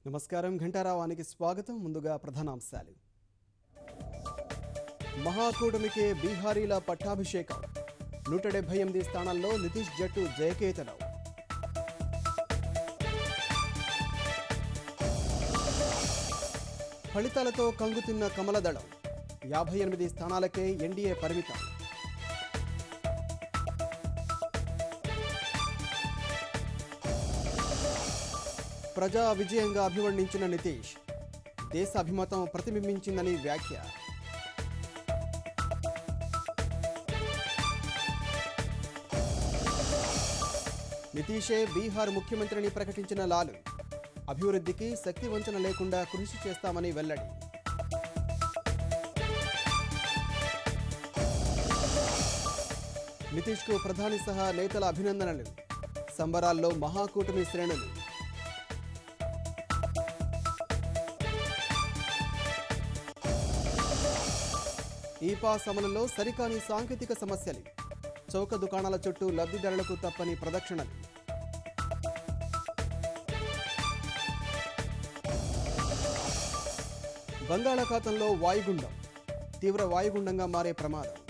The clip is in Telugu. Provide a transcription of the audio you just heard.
నమస్కారం ఘంటారావానికి స్వాగతం. ముందుగా ప్రధానాంశాలు. మహాకూటమికే బీహారీల పట్టాభిషేకం. 178 స్థానాల్లో నితీష్ జట్టు జయకేతనం. ఫలితాలతో కంగుతిన్న కమలదళం. 58 స్థానాలకే ఎన్డీఏ పరిమితం. ప్రజా విజయంగా అభివర్ణించిన నితీష్. దేశ అభిమతం ప్రతిబింబించిందని వ్యాఖ్య. నితీషే బీహార్ ముఖ్యమంత్రిని ప్రకటించిన లాలు. అభివృద్ధికి శక్తి వంచన లేకుండా కృషి చేస్తామని వెల్లడి. నితీష్కు ప్రధాని సహా నేతల అభినందనలు. సంబరాల్లో మహాకూటమి శ్రేణులు. ఈ పాస్ అమలులో సరికాని సాంకేతిక సమస్యలు. చౌక దుకాణాల చుట్టూ లబ్ధిదారులకు తప్పని ప్రదక్షిణలు. బంగాళాఖాతంలో వాయుగుండం. తీవ్ర వాయుగుండంగా మారే ప్రమాదం.